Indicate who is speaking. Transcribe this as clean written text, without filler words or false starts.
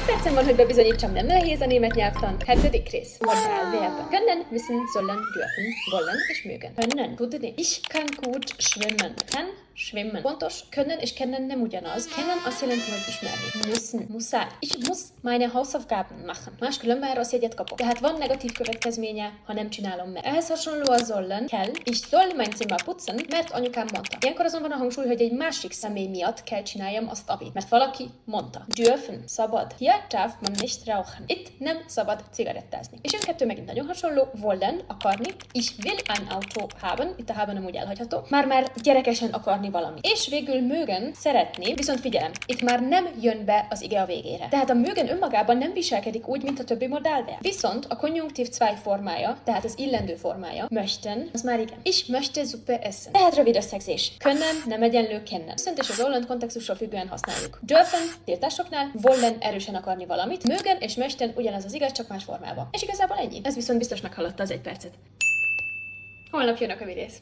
Speaker 1: percem van, hogy bebizonyítsam, nem nehéz a német nyelvtan. 7. rész. Modellverben. Können, wissen, sollen, dürfen, wollen és mögen. Können. Tudni. Ich kann gut schwimmen. Kann schwimmen. Fontos, können és kennen nem ugyanaz. Kennen azt jelenti, hogy ismerni. Müssen. Muszáj. Ich muss meine Hausaufgaben machen. Máskülönben rossz jegyet kapok. Tehát van negatív következménye, ha nem csinálom meg. Ehhez hasonló a sollen. Kell. Ich soll mein Zimmer putzen, mert anyukám mondta. Ilyenkor azonban a hangsúly, hogy egy másik személy miatt kell csináljam azt, amit. Mert valaki mondta. Dürfen. Szabad. Hier darf man nicht rauchen. Itt nem szabad cigarettázni. És önkettő megint nagyon hasonló. Wollen. Akarni. Ich will ein Auto haben. Itt a haben amúgy elhagyható. Már gyerekesen akarni valami. És végül mögen, szeretni, viszont figyelem, itt már nem jön be az ige a végére. Tehát a mögen önmagában nem viselkedik úgy, mint a többi modellverb. Viszont a konjunktív 2 formája, tehát az illendő formája, möchten, az már igen. Ich möchte Suppe essen. Tehát rövid összegzés. Können nem egyenlő kennen. Viszont és az Holland kontextusról függően használjuk. Dürfen tiltásoknál, wollen erősen akarni valamit, mögen és möchten ugyanaz az igaz, csak más formában. És igazából ennyi. Ez viszont biztos meghaladta az 1 percet. Holnap jönnek a vidész.